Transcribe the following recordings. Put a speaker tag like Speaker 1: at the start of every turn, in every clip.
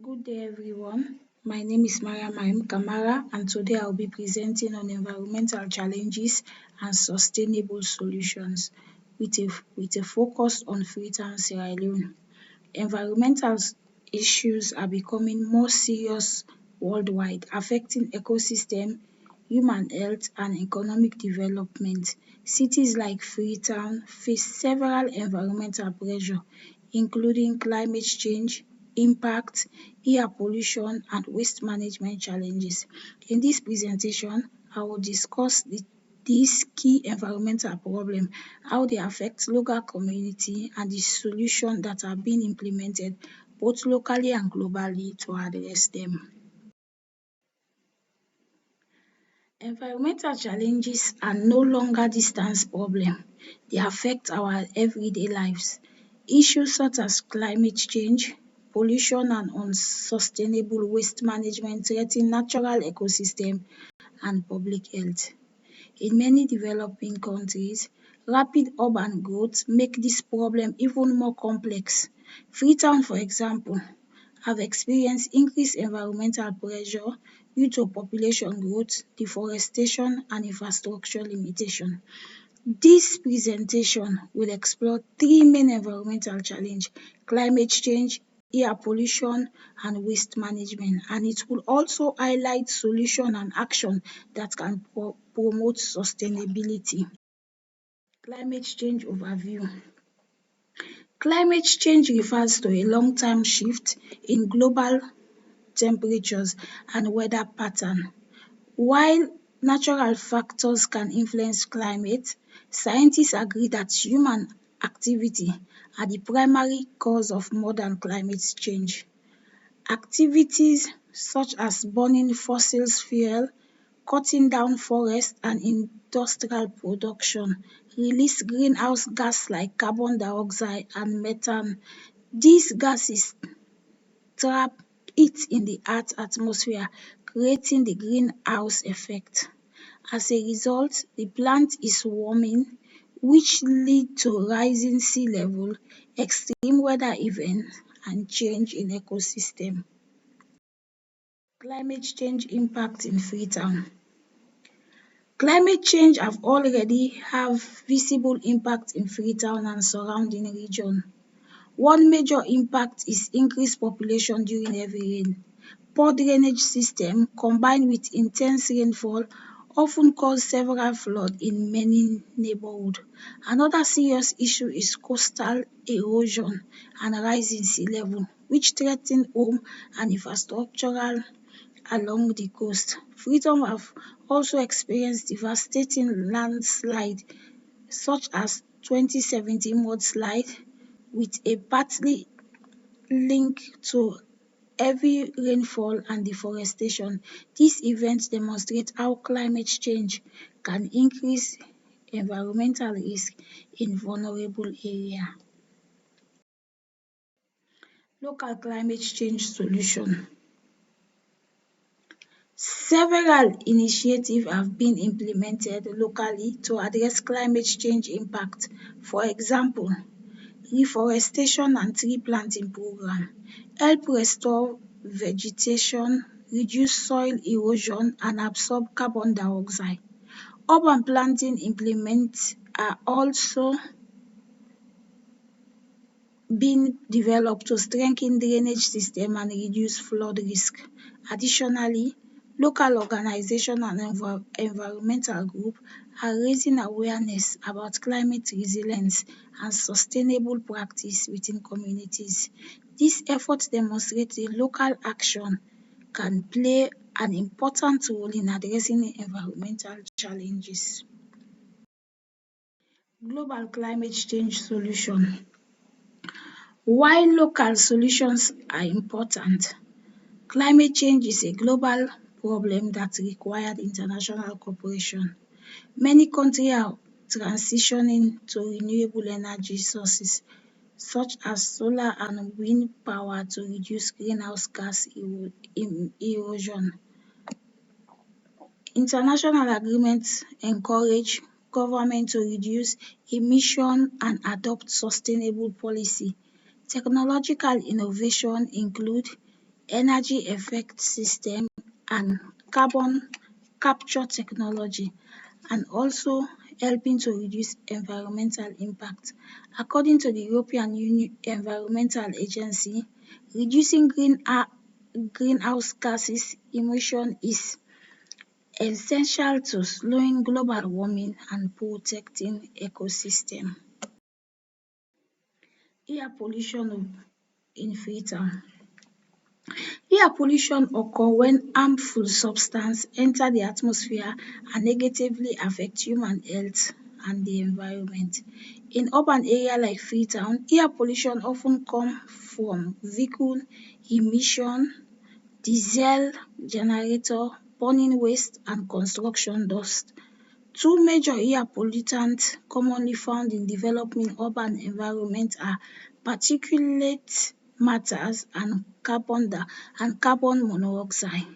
Speaker 1: Good day, everyone. My name is Mariama Kamara, and today I'll be presenting on environmental challenges and sustainable solutions with a focus on Freetown, Sierra Leone. Environmental issues are becoming more serious worldwide, affecting ecosystem, human health, and economic development. Cities like Freetown face several environmental pressures, including climate change, impact, air pollution, and waste management challenges. In this presentation, I will discuss these key environmental problems, how they affect local community, and the solutions that are being implemented both locally and globally to address them. Environmental challenges are no longer distant problems. They affect our everyday lives. Issues such as climate change, pollution, and unsustainable waste management threaten natural ecosystem and public health. In many developing countries, rapid urban growth make this problem even more complex. Freetown, for example, have experienced increased environmental pressure due to population growth, deforestation, and infrastructure limitation. This presentation will explore three main environmental challenges: climate change, air pollution, and waste management, and it will also highlight solution and action that can promote sustainability. Climate change overview. Climate change refers to a long-term shift in global temperatures and weather pattern. While natural factors can influence climate, scientists agree that human activity are the primary cause of modern climate change. Activities such as burning fossil fuel, cutting down forests, and industrial production release greenhouse gas like carbon dioxide and methane. These gases trap heat in the Earth's atmosphere, creating the greenhouse effect. As a result, the planet is warming, which lead to rising sea level, extreme weather events, and change in ecosystem. Climate change impact in Freetown. Climate change have already have visible impact in Freetown and surrounding region. One major impact is increased population during heavy rain. Poor drainage system combined with intense rainfall often cause several flood in many neighborhood. Another serious issue is coastal erosion and rising sea level, which threaten home and infrastructural along the coast. Freedom have also experienced devastating landslide such as 2017 mudslide with a partly link to heavy rainfall and deforestation. These events demonstrate how climate change can increase environmental risk in vulnerable areas. Local climate change solution. Several initiatives have been implemented locally to address climate change impact. For example, reforestation and tree planting program help restore vegetation, reduce soil erosion, and absorb carbon dioxide. Urban planting implements are also being developed to strengthen drainage system and reduce flood risk. Additionally, local organization and environmental group are raising awareness about climate resilience and sustainable practice within communities. Dis effort demonstrate the local action can play an important role in addressing environmental challenges. Global climate change solution. While local solutions are important, climate change is a global problem that requires international cooperation. Many countries are transitioning to renewable energy sources such as solar and wind power to reduce greenhouse gas erosion. International agreements encourage government to reduce emission and adopt sustainable policy. Technological innovation include energy effect system, and carbon capture technology, and also helping to reduce environmental impact. According to the European Union Environmental Agency, reducing greenhouse gases emission is essential to slowing global warming and protecting ecosystem. Air pollution in Freetown. Air pollution occur when harmful substance enter the atmosphere and negatively affect human health and the environment. In urban area like Freetown, air pollution often come from vehicle emission, diesel generator, burning waste and construction dust. Two major air pollutants commonly found in developing urban environment are particulate matters and carbon monoxide.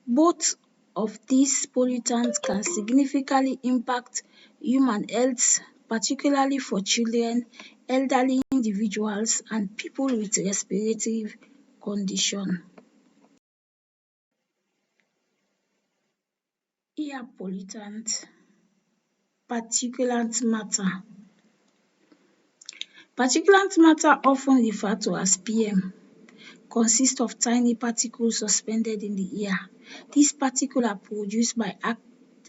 Speaker 1: Both of these pollutants can significantly impact human health, particularly for children, elderly individuals and people with respiratory condition. Air pollutant particulate matter. Particulate matter often referred to as PM consist of tiny particles suspended in the air. These particles are produced by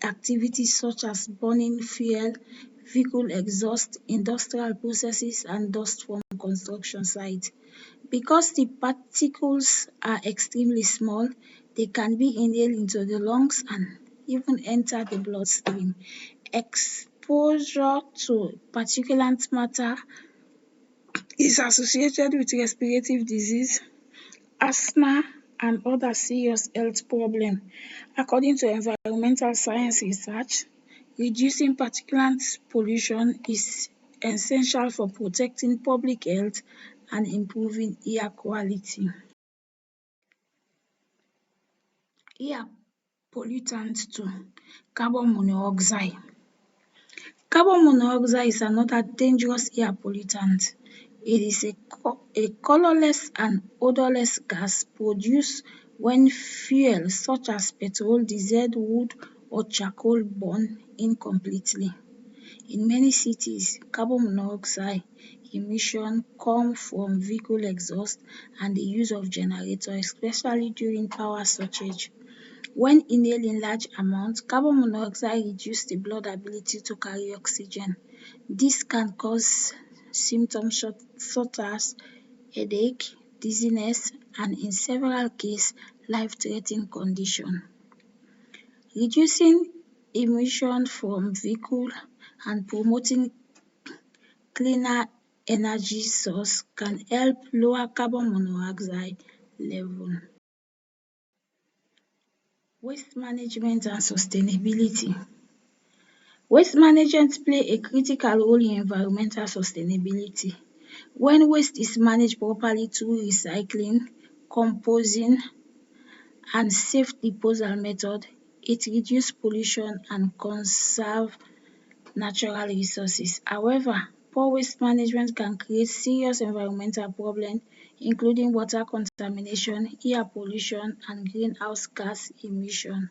Speaker 1: activities such as burning fuel, vehicle exhaust, industrial processes and dust from construction sites. Because the particles are extremely small, they can be inhaled into the lungs and even enter the bloodstream. Exposure to particulate matter is associated with respiratory disease, asthma, and other serious health problems. According to environmental science research, reducing particulate pollution is essential for protecting public health and improving air quality. Air pollutant 2, carbon monoxide. Carbon monoxide is another dangerous air pollutant. It is a colourless and odourless gas produced when fuel such as petrol, diesel, wood or charcoal burn incompletely. In many cities, carbon monoxide emission come from vehicle exhaust and the use of generators, especially during power shortage. When inhaled in large amounts, carbon monoxide reduces the blood ability to carry oxygen. This can cause symptoms such as headache, dizziness, and in several cases, life-threatening condition. Reducing emission from vehicles and promoting cleaner energy source can help lower carbon monoxide level. Waste management and sustainability. Waste management play a critical role in environmental sustainability. When waste is managed properly through recycling, composting and safe disposal method, it reduces pollution and conserve natural resources. However, poor waste management can create serious environmental problems including water contamination, air pollution and greenhouse gas emission.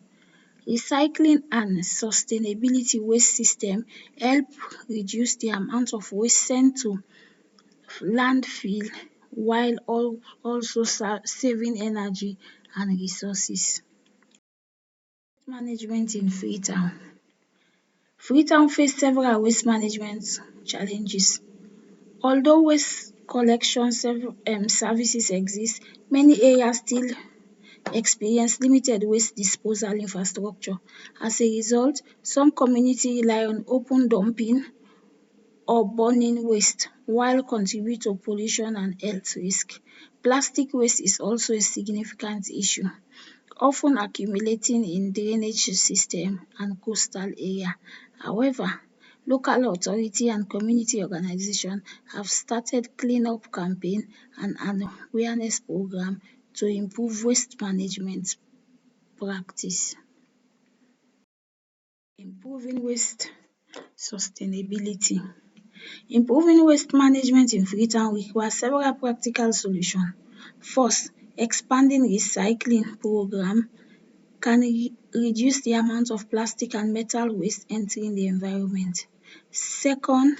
Speaker 1: Recycling and sustainability waste system help reduce the amount of waste sent to landfill while also saving energy and resources. Management in Freetown. Freetown face several waste management challenges. Although waste collection services exist, many areas still experience limited waste disposal infrastructure. As a result, some communities rely on open dumping or burning waste while contribute to pollution and health risk. Plastic waste is also a significant issue, often accumulating in drainage system and coastal area. However, local authority and community organization have started clean-up campaign and an awareness program to improve waste management practice. Improving waste sustainability. Improving waste management in Freetown requires several practical solutions. First, Expanding recycling program can reduce the amount of plastic and metal waste entering the environment. Second,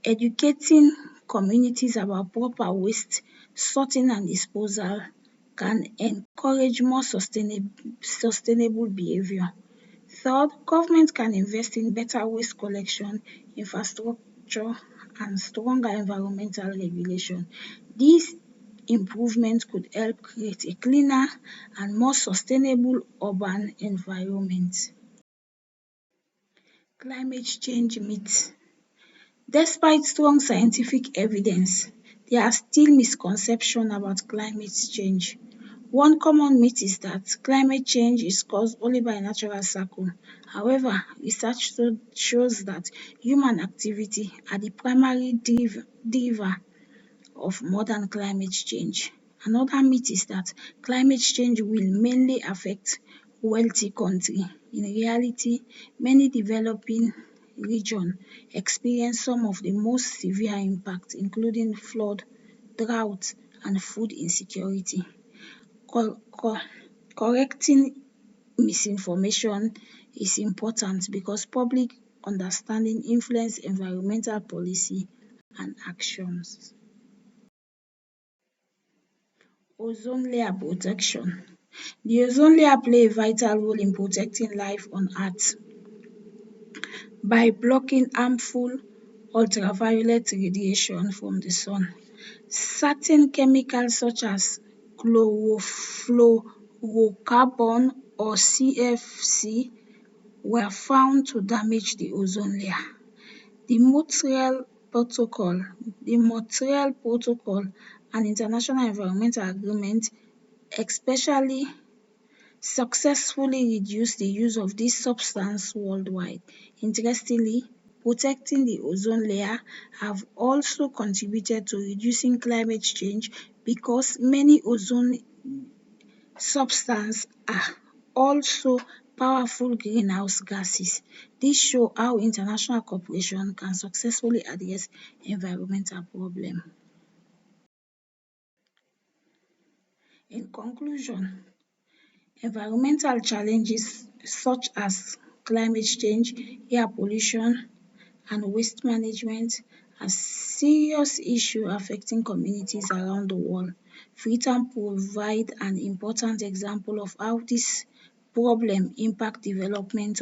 Speaker 1: educating communities about proper waste sorting and disposal can encourage more sustainable behaviour. Third, government can invest in better waste collection infrastructure and stronger environmental regulation. These improvements could help create a cleaner and more sustainable urban environment. Climate change myths. Despite strong scientific evidence, there are still misconceptions about climate change. One common myth is that climate change is caused only by natural cycle. However, research shows that human activity are the primary driver of modern climate change. Another myth is that climate change will mainly affect wealthy countries. In reality, many developing regions experience some of the most severe impacts, including flood, drought, and food insecurity. Co- co- Correcting misinformation is important because public understanding influence environmental policy and actions. Ozone layer protection. The ozone layer play a vital role in protecting life on Earth by blocking harmful ultraviolet radiation from the sun. Certain chemicals such as chlorofluorocarbon or CFC were found to damage the ozone layer. The Montreal Protocol and international environmental agreement especially successfully reduced the use of this substance worldwide. Interestingly, protecting the ozone layer have also contributed to reducing climate change because many ozone substances are also powerful greenhouse gases. This shows how international cooperation can successfully address environmental problems. In conclusion, environmental challenges such as climate change, air pollution, and waste management are serious issues affecting communities around the world. Freetown provides an important example of how this problem impact developing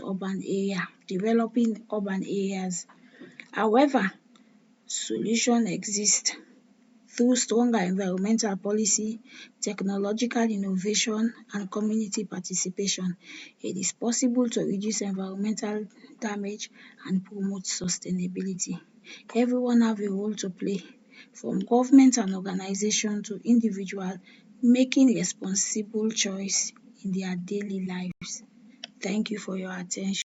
Speaker 1: urban areas. However, solutions exist through stronger environmental policy, technological innovation, and community participation. It is possible to reduce environmental damage and promote sustainability. Everyone have a role to play, from government and organization to individual, making responsible choice in their daily lives. Thank you for your attention.